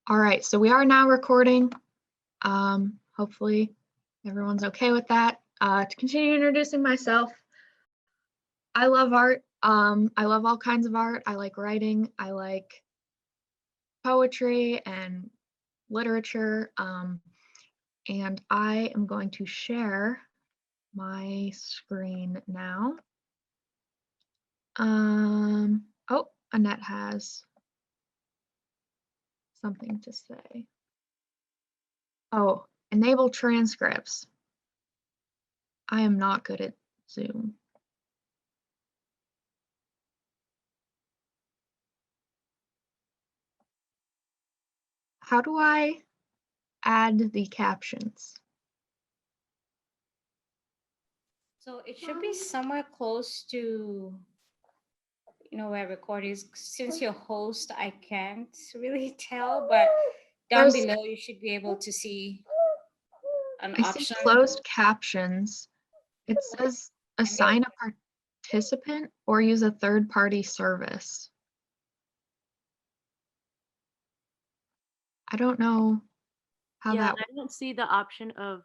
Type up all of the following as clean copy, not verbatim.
All right, so we are now recording. Hopefully everyone's okay with that. To continue introducing myself, I love art. I love all kinds of art. I like writing. I like poetry and literature. And I am going to share my screen now. Oh, Annette has something to say. Oh, enable transcripts. I am not good at Zoom. How do I add the captions? So it should be somewhere close to, where record is. Since you're host, I can't really tell, but down below you should be able to see an I see option. closed captions. It says assign a participant or use a third-party service. I don't know how that works. I don't see the option of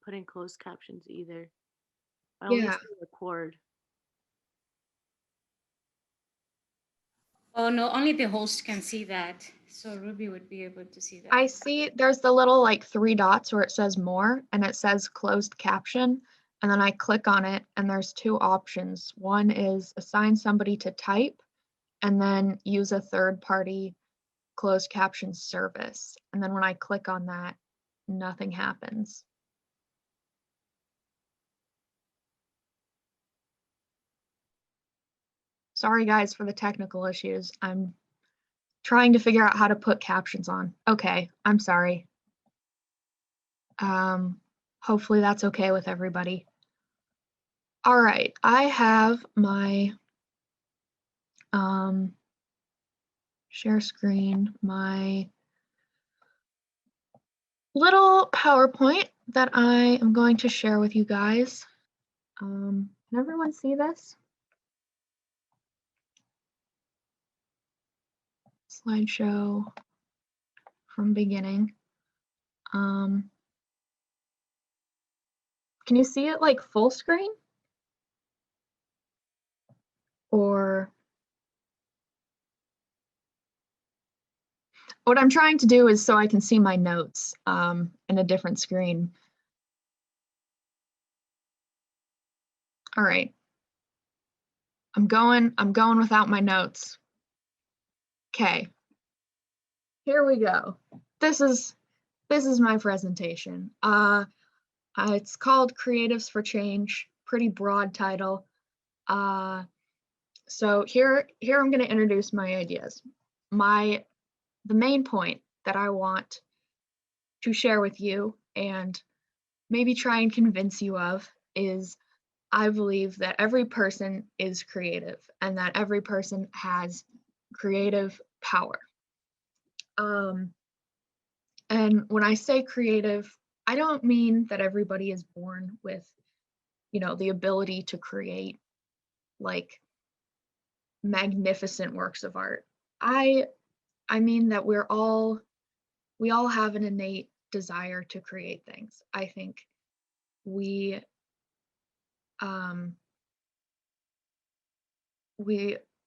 putting closed captions either. I only see record. Oh no, only the host can see that. So Ruby would be able to see that. I see there's the little like 3 dots where it says more and it says closed caption. And then I click on it and there's 2 options. One is assign somebody to type and then use a third-party closed caption service. And then when I click on that, nothing happens. Sorry guys for the technical issues. I'm trying to figure out how to put captions on. Okay, I'm sorry. Hopefully that's okay with everybody. All right, I have my share screen, my little PowerPoint that I am going to share with you guys. Can everyone see this? Slideshow from beginning. Can you see it like full screen? Or what I'm trying to do is so I can see my notes in a different screen. All right. I'm going without my notes. Okay. Here we go. This is my presentation. It's called Creatives for Change, pretty broad title. So here I'm going to introduce my ideas. The main point that I want to share with you and maybe try and convince you of is I believe that every person is creative and that every person has creative power. And when I say creative, I don't mean that everybody is born with, the ability to create like magnificent works of art. I mean that we all have an innate desire to create things. I think we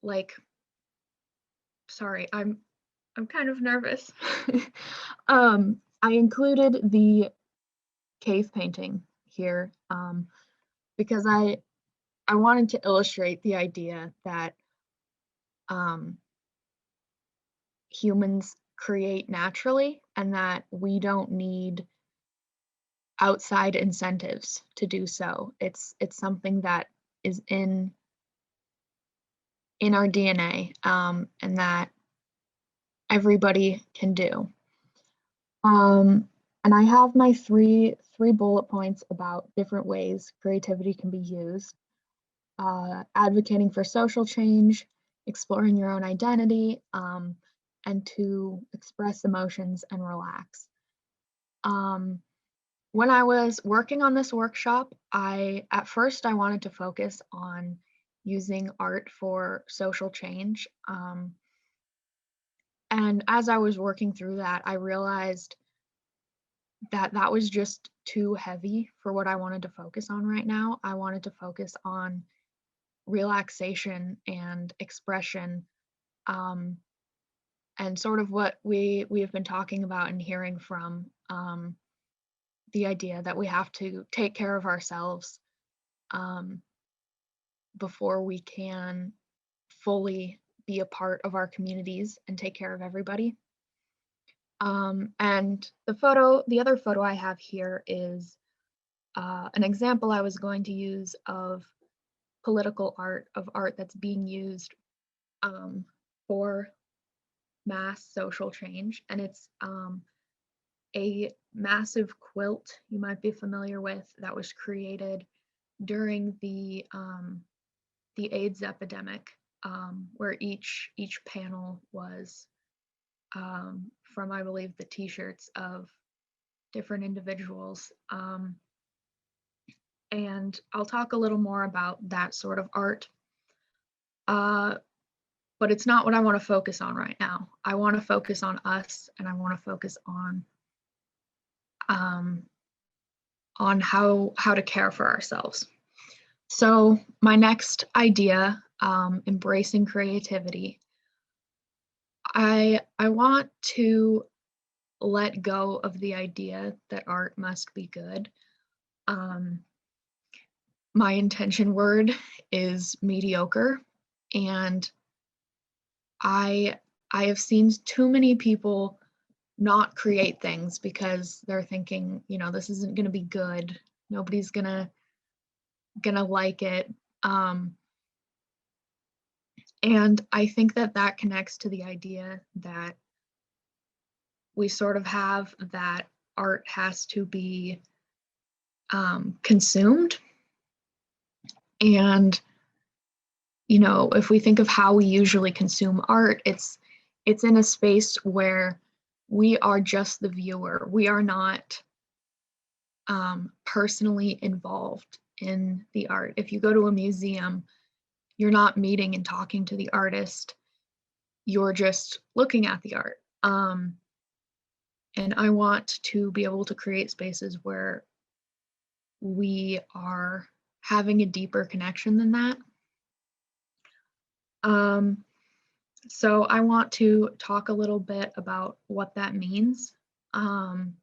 like, sorry, I'm kind of nervous. I included the cave painting here because I wanted to illustrate the idea that humans create naturally and that we don't need outside incentives to do so. It's something that is in our DNA and that everybody can do. And I have my three bullet points about different ways creativity can be used. Advocating for social change, exploring your own identity, and to express emotions and relax. When I was working on this workshop, at first I wanted to focus on using art for social change. And And as I was working through that, I realized that that was just too heavy for what I wanted to focus on right now. I wanted to focus on relaxation and expression, um, and sort of what we have been talking about and hearing from, the idea that we have to take care of ourselves, um, before we can fully be a part of our communities and take care of everybody. And the other photo I have here is an example I was going to use of political art, of art that's being used, for mass social change. And it's a massive quilt you might be familiar with that was created during the AIDS epidemic, where each panel was, from, I believe, the t-shirts of different individuals. And I'll talk a little more about that sort of art. But it's not what I want to focus on right now. I want to focus on us, and I want to focus um, on how to care for ourselves. So my next idea, embracing creativity. I want to let go of the idea that art must be good. My intention word is mediocre, and I have seen too many people not create things because they're thinking, this isn't going to be good. Nobody's gonna like it. And I think that connects to the idea that we sort of have that art has to be consumed. And if we think of how we usually consume art, it's in a space where we are just the viewer. We are not personally involved in the art. If you go to a museum, you're not meeting and talking to the artist. You're just looking at the art. And I want to be able to create spaces where we are having a deeper connection than that. So I want to talk a little bit about what that means, and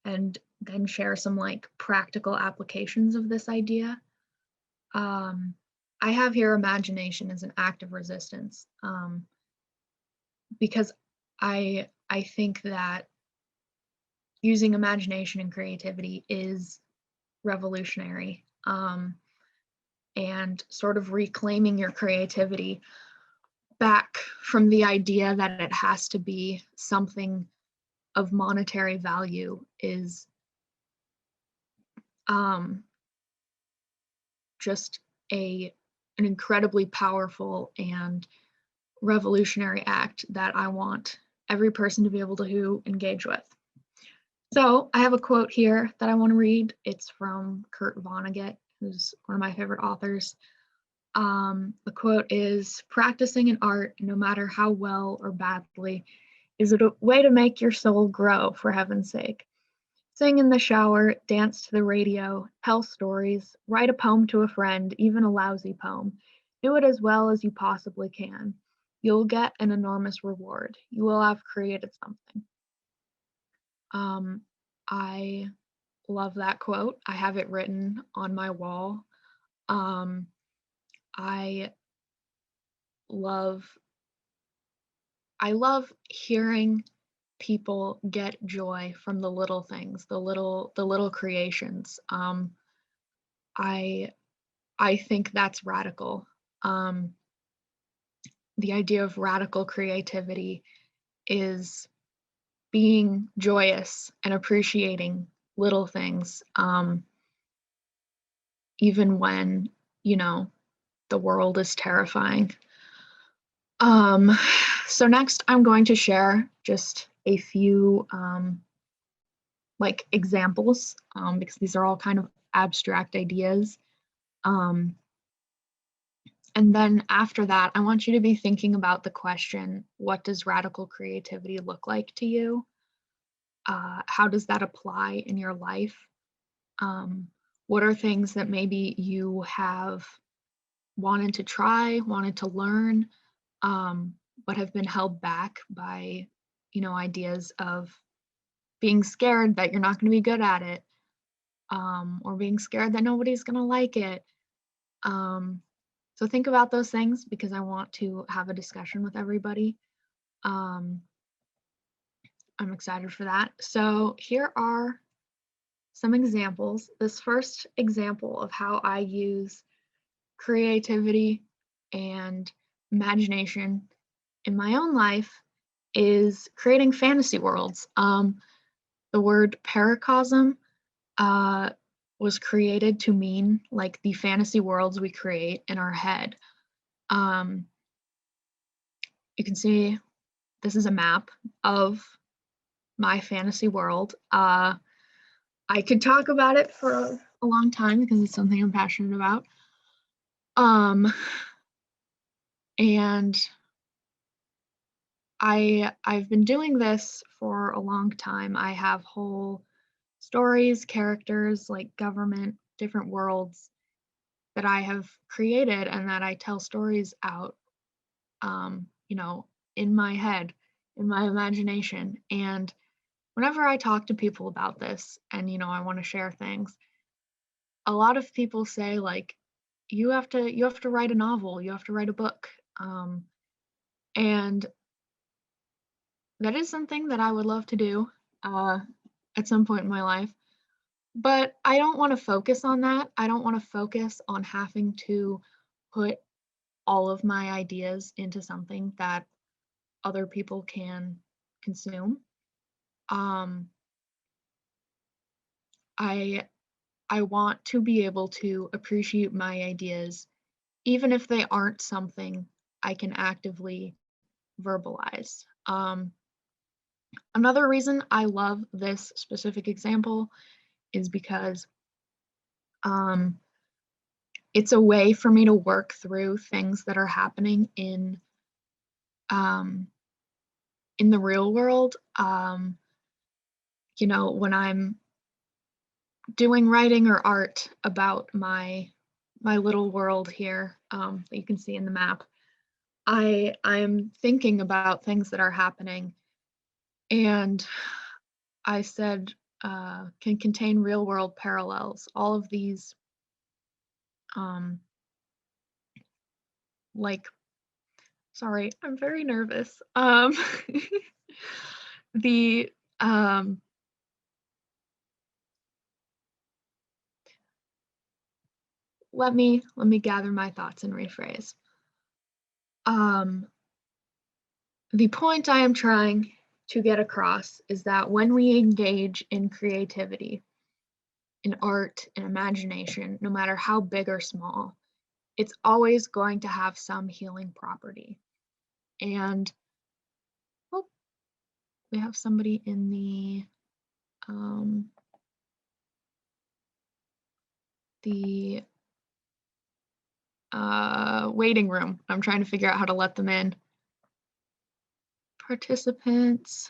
then share some practical applications of this idea. I have here imagination as an act of resistance, because I think that using imagination and creativity is revolutionary, and sort of reclaiming your creativity back from the idea that it has to be something of monetary value is just an incredibly powerful and revolutionary act that I want every person to be able to engage with. So I have a quote here that I want to read. It's from Kurt Vonnegut, who's one of my favorite authors. The quote is, "Practicing an art, no matter how well or badly, is a way to make your soul grow, for heaven's sake. Sing in the shower, dance to the radio, tell stories, write a poem to a friend, even a lousy poem. Do it as well as you possibly can. You'll get an enormous reward. You will have created something." I love that quote. I have it written on my wall. I love hearing people get joy from the little things, the little creations. I think that's radical. The idea of radical creativity is being joyous and appreciating little things, even when the world is terrifying. So next I'm going to share just a few examples, because these are all kind of abstract ideas. And then after that, I want you to be thinking about the question, what does radical creativity look like to you? How does that apply in your life? What are things that maybe you have wanted to try, wanted to learn, but have been held back by, ideas of being scared that you're not going to be good at it, or being scared that nobody's going to like it. So think about those things because I want to have a discussion with everybody. I'm excited for that. So here are some examples. This first example of how I use creativity and imagination in my own life is creating fantasy worlds. The word paracosm was created to mean like the fantasy worlds we create in our head. You can see this is a map of my fantasy world. I could talk about it for a long time because it's something I'm passionate about. And I've been doing this for a long time. I have whole stories, characters, like government, different worlds that I have created and that I tell stories out, in my head, in my imagination. And whenever I talk to people about this and, I want to share things, a lot of people say like, you have to write a novel, you have to write a book. And that is something that I would love to do at some point in my life. But I don't want to focus on that. I don't want to focus on having to put all of my ideas into something that other people can consume. I want to be able to appreciate my ideas, even if they aren't something I can actively verbalize. Another reason I love this specific example is because it's a way for me to work through things that are happening in the real world. When I'm doing writing or art about my little world here, that you can see in the map, I'm thinking about things that are happening, and I said can contain real world parallels. All of these, like, sorry, I'm very nervous. The let me gather my thoughts and rephrase. The point I am trying to get across is that when we engage in creativity, in art, in imagination, no matter how big or small, it's always going to have some healing property. And oh, we have somebody in the waiting room. I'm trying to figure out how to let them in. Participants.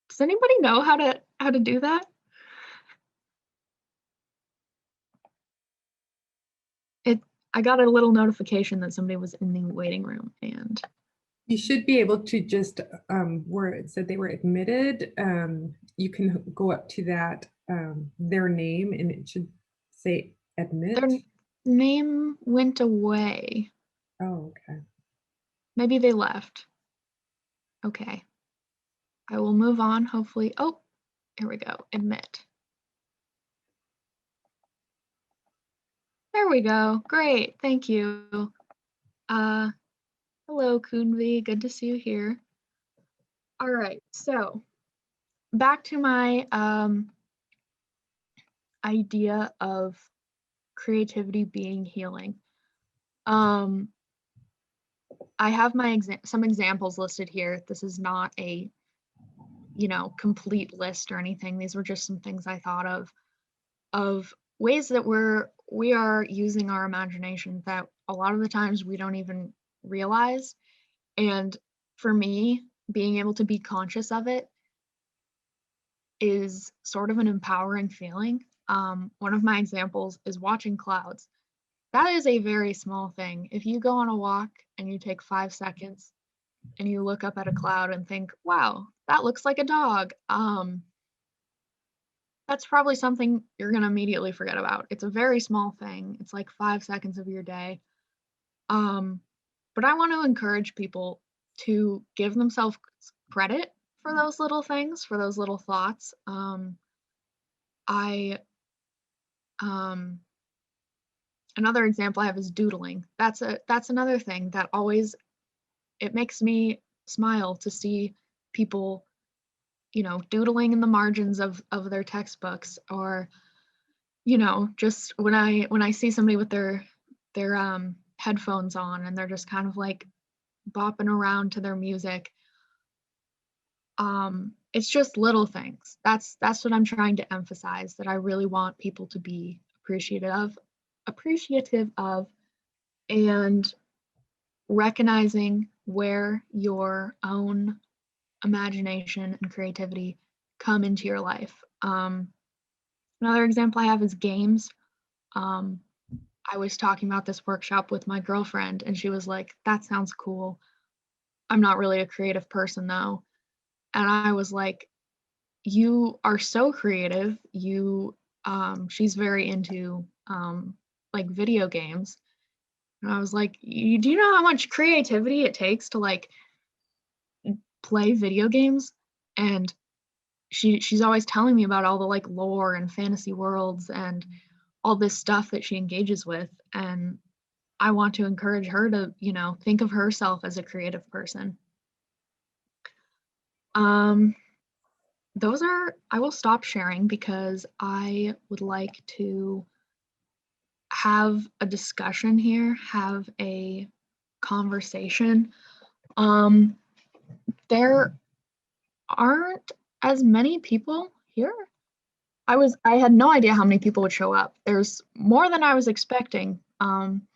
Does anybody know how to do that? I got a little notification that somebody was in the waiting room, and you should be able to just where it said they were admitted, you can go up to that their name and it should say admit. their name went away. Oh, okay. Maybe they left. Okay. I will move on, hopefully. Oh, here we go. Admit. There we go. Great. Thank you. Hello, Kunvi. Good to see you here. All right. So back to my idea of creativity being healing. I have some examples listed here. This is not a complete list or anything. These were just some things I thought of ways that we are using our imagination that a lot of the times we don't even realize. And for me, being able to be conscious of it is sort of an empowering feeling. One of my examples is watching clouds. That is a very small thing. If you go on a walk and you take 5 seconds and you look up at a cloud and think, wow, that looks like a dog, that's probably something you're going to immediately forget about. It's a very small thing. It's like 5 seconds of your day. But I want to encourage people to give themselves credit for those little things, for those little thoughts. I Another example I have is doodling. That's another thing that always, it makes me smile to see people, doodling in the margins of their textbooks, or just when I see somebody with their headphones on and they're just kind of like bopping around to their music. It's just little things. That's what I'm trying to emphasize, that I really want people to be appreciative of, and recognizing where your own imagination and creativity come into your life. Another example I have is games. Um, I was talking about this workshop with my girlfriend, and she was like, that sounds cool. I'm not really a creative person though. And I was like, you are so creative. She's very into like video games. And I was like, do you know how much creativity it takes to like play video games? And she's always telling me about all the like lore and fantasy worlds and all this stuff that she engages with. And I want to encourage her to, think of herself as a creative person. I will stop sharing because I would like to have a discussion here, have a conversation. There aren't as many people here. I had no idea how many people would show up. There's more than I was expecting. I'm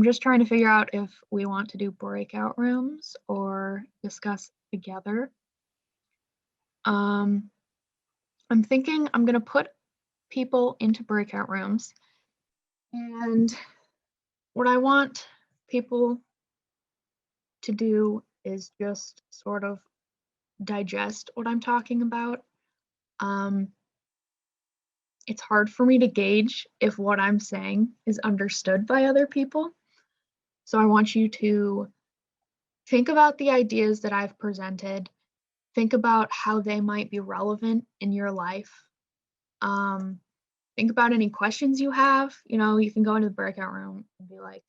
just trying to figure out if we want to do breakout rooms or discuss together. I'm thinking I'm gonna put people into breakout rooms, and what I want people to do is just sort of digest what I'm talking about. Um, it's hard for me to gauge if what I'm saying is understood by other people. So I want you to think about the ideas that I've presented, think about how they might be relevant in your life. Think about any questions you have. You can go into the breakout room and be like,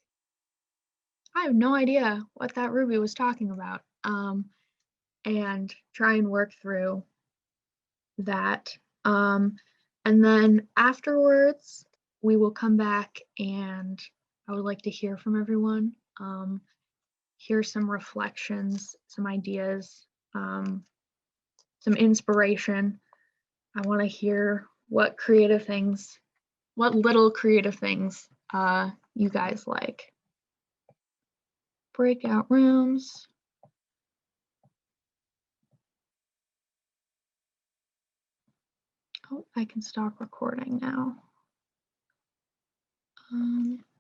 I have no idea what that Ruby was talking about. And try and work through that. And then afterwards, we will come back, and I would like to hear from everyone, hear some reflections, some ideas, some inspiration. I want to hear what little creative things you guys like. Breakout rooms. Oh, I can stop recording now.